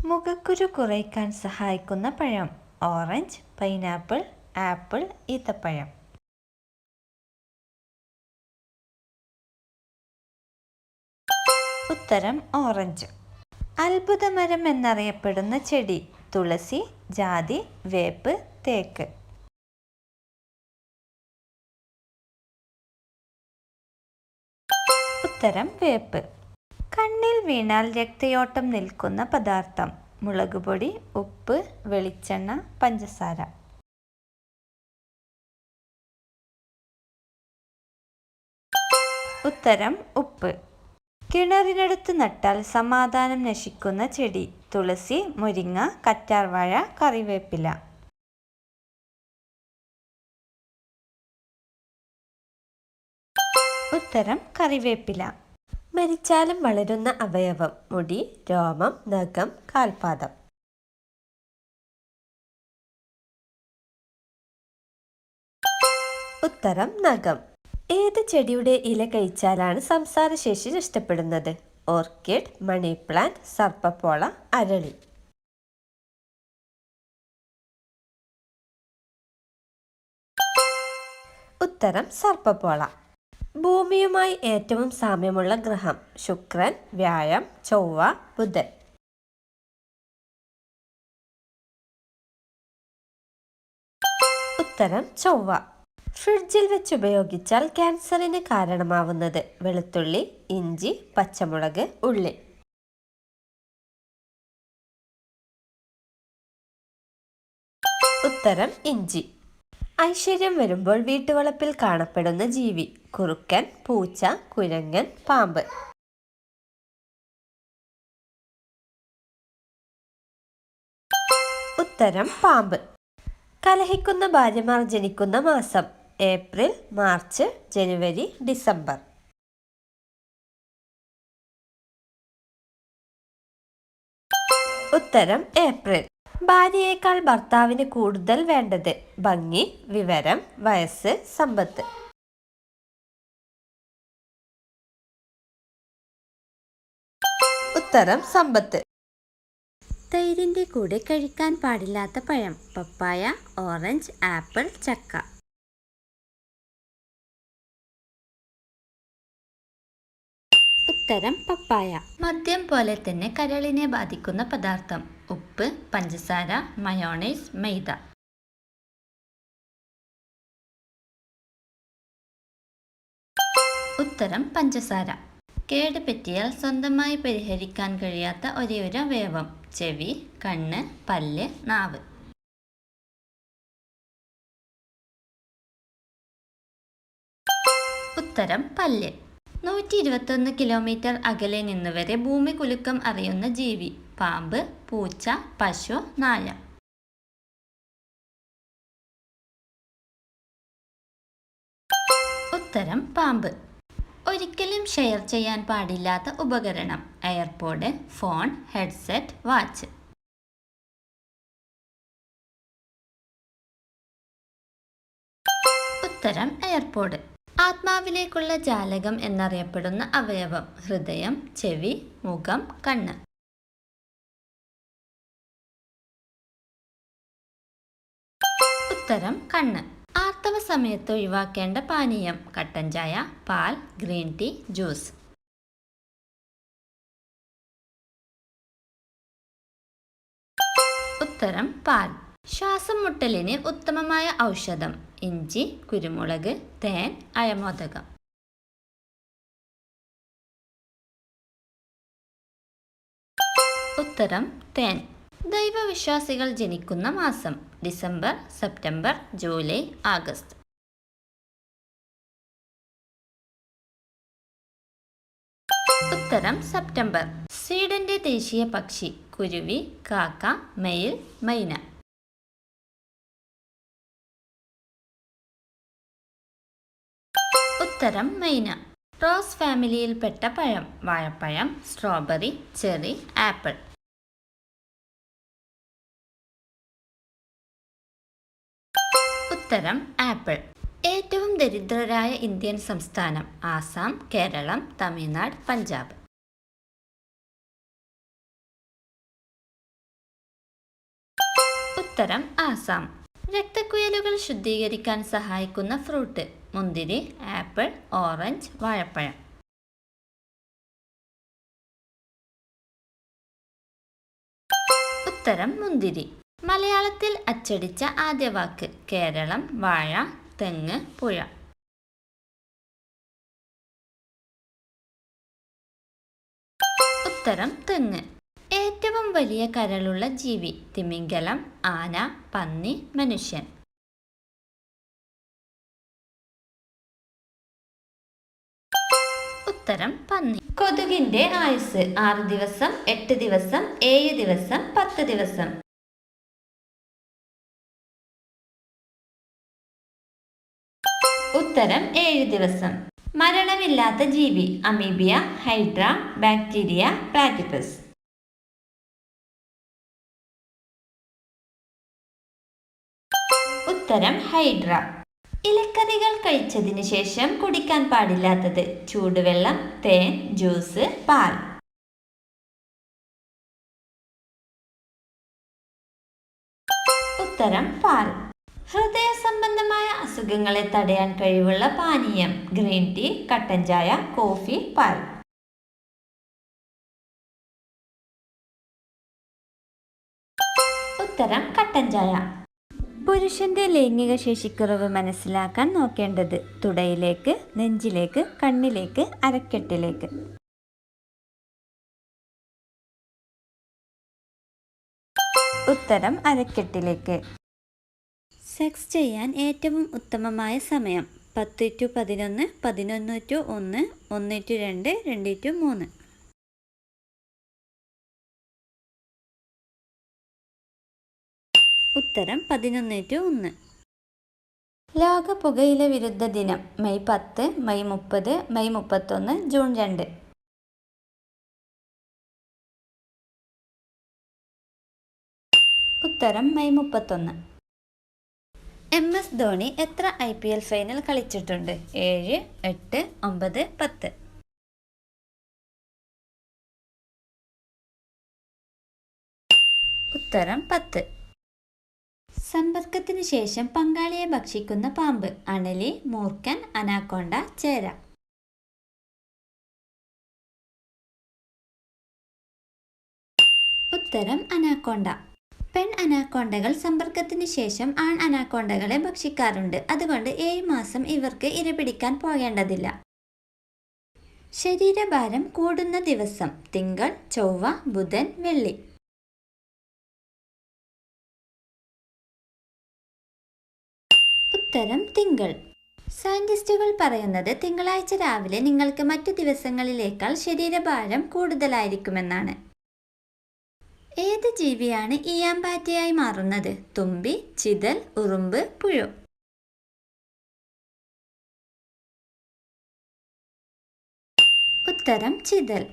മുഖക്കുരു കുറയ്ക്കാൻ സഹായിക്കുന്ന പഴം: ഓറഞ്ച്, പൈനാപ്പിൾ, ആപ്പിൾ, ഈത്തപ്പഴം. ഉത്തരം ഓറഞ്ച്. അത്ഭുതമരം എന്നറിയപ്പെടുന്ന ചെടി: തുളസി, ജാതി, വേപ്പ്, തേക്ക്. ഉത്തരം വേപ്പ്. കണ്ണിൽ വീണാൽ രക്തയോട്ടം നിൽക്കുന്ന പദാർത്ഥം: മുളകുപൊടി, ഉപ്പ്, വെളിച്ചെണ്ണ, പഞ്ചസാര. ഉത്തരം ഉപ്പ്. കിണറിനടുത്ത് നട്ടാൽ സമാധാനം നശിക്കുന്ന ചെടി: തുളസി, മുരിങ്ങ, കറ്റാർവാഴ, കറിവേപ്പില. ഉത്തരം കറിവേപ്പില. മരിച്ചാലും വളരുന്ന അവയവം: മുടി, രോമം, നഖം, കാൽപാദം. ഉത്തരം നഖം. ഏത് ചെടിയുടെ ഇല കഴിച്ചാലാണ് സംസാരശേഷി നഷ്ടപ്പെടുന്നത്? ഓർക്കിഡ്, മണി പ്ലാന്റ്, സർപ്പപ്പോള, അരളി. ഉത്തരം സർപ്പപ്പോള. ഭൂമിയുമായി ഏറ്റവും സാമ്യമുള്ള ഗ്രഹം: ശുക്രൻ, വ്യാഴം, ചൊവ്വ, ബുധൻ. ഉത്തരം ചൊവ്വ. ഫ്രിഡ്ജിൽ വെച്ച് ഉപയോഗിച്ചാൽ ക്യാൻസറിന് കാരണമാവുന്നത്: വെളുത്തുള്ളി, ഇഞ്ചി, പച്ചമുളക്, ഉള്ളി. ഉത്തരം ഇഞ്ചി. ഐശ്വര്യം വരുമ്പോൾ വീട്ടുവളപ്പിൽ കാണപ്പെടുന്ന ജീവി: കുറുക്കൻ, പൂച്ച, കുരങ്ങൻ, പാമ്പ്. ഉത്തരം പാമ്പ്. കലഹിക്കുന്ന ഭാര്യമാർ ജനിക്കുന്ന മാസം: ഏപ്രിൽ, മാർച്ച്, ജനുവരി, ഡിസംബർ. ഉത്തരം ഏപ്രിൽ. ഭാര്യയേക്കാൾ ഭർത്താവിന് കൂടുതൽ വേണ്ടത്: ഭംഗി, വിവരം, വയസ്സ്, സമ്പത്ത്. ഉത്തരം സമ്പത്ത്. തൈരിന്റെ കൂടെ കഴിക്കാൻ പാടില്ലാത്ത പഴം: പപ്പായ, ഓറഞ്ച്, ആപ്പിൾ, ചക്ക. ഉത്തരം പപ്പായ. മദ്യം പോലെ തന്നെ കരളിനെ ബാധിക്കുന്ന പദാർത്ഥം: ഉപ്പ്, പഞ്ചസാര, മയോണൈസ്, മൈദ. ഉത്തരം പഞ്ചസാര. കേട് പറ്റിയാൽ സ്വന്തമായി പരിഹരിക്കാൻ കഴിയാത്ത ഒരേയൊരു അവയവം: ചെവി, കണ്ണ്, പല്ല്, നാവ്. ഉത്തരം പല്ല്. 121 കിലോമീറ്റർ അകലെ നിന്നുവരെ ഭൂമി കുലുക്കം അറിയുന്ന ജീവി: പാമ്പ്, പൂച്ച, പശു, നായ. ഉത്തരം പാമ്പ്. ഒരിക്കലും ഷെയർ ചെയ്യാൻ പാടില്ലാത്ത ഉപകരണം: എയർപോഡ്, ഫോൺ, ഹെഡ്സെറ്റ്, വാച്ച്. ഉത്തരം എയർപോഡ്. ആത്മാവിലേക്കുള്ള ജാലകം എന്നറിയപ്പെടുന്ന അവയവം: ഹൃദയം, ചെവി, മുഖം, കണ്ണ്. ഉത്തരം കണ്ണ്. ആർത്തവ സമയത്ത് ഒഴിവാക്കേണ്ട പാനീയം: കട്ടൻ ചായ, പാൽ, ഗ്രീൻ ടീ, ജ്യൂസ്. ഉത്തരം പാൽ. ശ്വാസം മുട്ടലിന് ഉത്തമമായ ഔഷധം: ഇഞ്ചി, കുരുമുളക്, തേൻ, അയമോദകം. ഉത്തരം തേൻ. ദൈവവിശ്വാസികൾ ജനിക്കുന്ന മാസം: ഡിസംബർ, സെപ്റ്റംബർ, ജൂലൈ, ആഗസ്റ്റ്. ഉത്തരം സെപ്റ്റംബർ. സ്വീഡന്റെ ദേശീയ പക്ഷി: കുരുവി, കാക്ക, മയിൽ, മൈന. ഉത്തരം മൈന. റോസ് ഫാമിലിയിൽപ്പെട്ട പഴം: വാഴപ്പഴം, സ്ട്രോബെറി, ചെറി, ആപ്പിൾ. ഉത്തരം ആപ്പിൾ. ഏറ്റവും ദരിദ്രരായ ഇന്ത്യൻ സംസ്ഥാനം: ആസാം, കേരളം, തമിഴ്നാട്, പഞ്ചാബ്. ഉത്തരം ആസാം. രക്തക്കുഴലുകൾ ശുദ്ധീകരിക്കാൻ സഹായിക്കുന്ന ഫ്രൂട്ട്: മുന്തിരി, ആപ്പിൾ, ഓറഞ്ച്, വാഴപ്പഴം. ഉത്തരം മുന്തിരി. മലയാളത്തിൽ അച്ചടിച്ച ആദ്യ വാക്ക്: കേരളം, വാഴ, തെങ്ങ്, പുഴ. ഉത്തരം തെങ്ങ്. ഏറ്റവും വലിയ കരളുള്ള ജീവി: തിമിംഗലം, ആന, പന്നി, മനുഷ്യൻ. ഉത്തരം പന്നി. കൊതുകിന്റെ ആയുസ്: 6 ദിവസം, 8 ദിവസം, 7 ദിവസം, 10 ദിവസം. ഉത്തരം 7 ദിവസം. മരണമില്ലാത്ത ജീവി: അമീബിയ, ഹൈഡ്ര, ബാക്ടീരിയ, പ്ലാറ്റിപ്പസ്. ഉത്തരം ഹൈഡ്ര. ഇലക്കറികൾ കഴിച്ചതിന് ശേഷം കുടിക്കാൻ പാടില്ലാത്തത്: ചൂടുവെള്ളം, തേൻ, ജ്യൂസ്, പാൽ. ഉത്തരം പാൽ. ഹൃദയ സംബന്ധമായ അസുഖങ്ങളെ തടയാൻ കഴിവുള്ള പാനീയം: ഗ്രീൻ ടീ, കട്ടൻ ചായ, കോഫി, പാൽ. ഉത്തരം കട്ടൻ ചായ. പുരുഷന്റെ ലൈംഗിക ശേഷിക്കുറവ് മനസ്സിലാക്കാൻ നോക്കേണ്ടത്: തുടയിലേക്ക്, നെഞ്ചിലേക്ക്, കണ്ണിലേക്ക്, അരക്കെട്ടിലേക്ക്. ഉത്തരം അരക്കെട്ടിലേക്ക്. സെക്സ് ചെയ്യാൻ ഏറ്റവും ഉത്തമമായ സമയം: 10-11, 11-1, 1-2, 2-3. ഉത്തരം 11-1. ലോക പുകയില വിരുദ്ധ ദിനം: മെയ് 10, മെയ് 30, മെയ് 31, ജൂൺ 2. ഉത്തരം മെയ് 31. MS ധോണി എത്ര IPL ഫൈനൽ കളിച്ചിട്ടുണ്ട്? 7, 8, 9, 10. ഉത്തരം 10. സമ്പർക്കത്തിന് ശേഷം പങ്കാളിയെ ഭക്ഷിക്കുന്ന പാമ്പ്: അണലി, മൂർഖൻ, അനാക്കോണ്ട, ചേര. ഉത്തരം അനാക്കോണ്ട. പെൺ അനാക്കോണ്ടകൾ സമ്പർക്കത്തിന് ശേഷം ആൺ അനാക്കോണ്ടകളെ ഭക്ഷിക്കാറുണ്ട്. അതുകൊണ്ട് 7 മാസം ഇവർക്ക് ഇരപിടിക്കാൻ പോകേണ്ടതില്ല. ശരീരഭാരം കൂടുന്ന ദിവസം: തിങ്കൾ, ചൊവ്വ, ബുധൻ, വെള്ളി. ഉത്തരം തിങ്കൾ. സയന്റിസ്റ്റുകൾ പറയുന്നത് തിങ്കളാഴ്ച രാവിലെ നിങ്ങൾക്ക് മറ്റു ദിവസങ്ങളിലേക്കാൾ ശരീരഭാരം കൂടുതലായിരിക്കുമെന്നാണ്. ഏത് ജീവിയാണ് ഈയാമ്പാറ്റയായി മാറുന്നത്? തുമ്പി, ചിതൽ, ഉറുമ്പ്, പുഴു. ഉത്തരം ചിതൽ.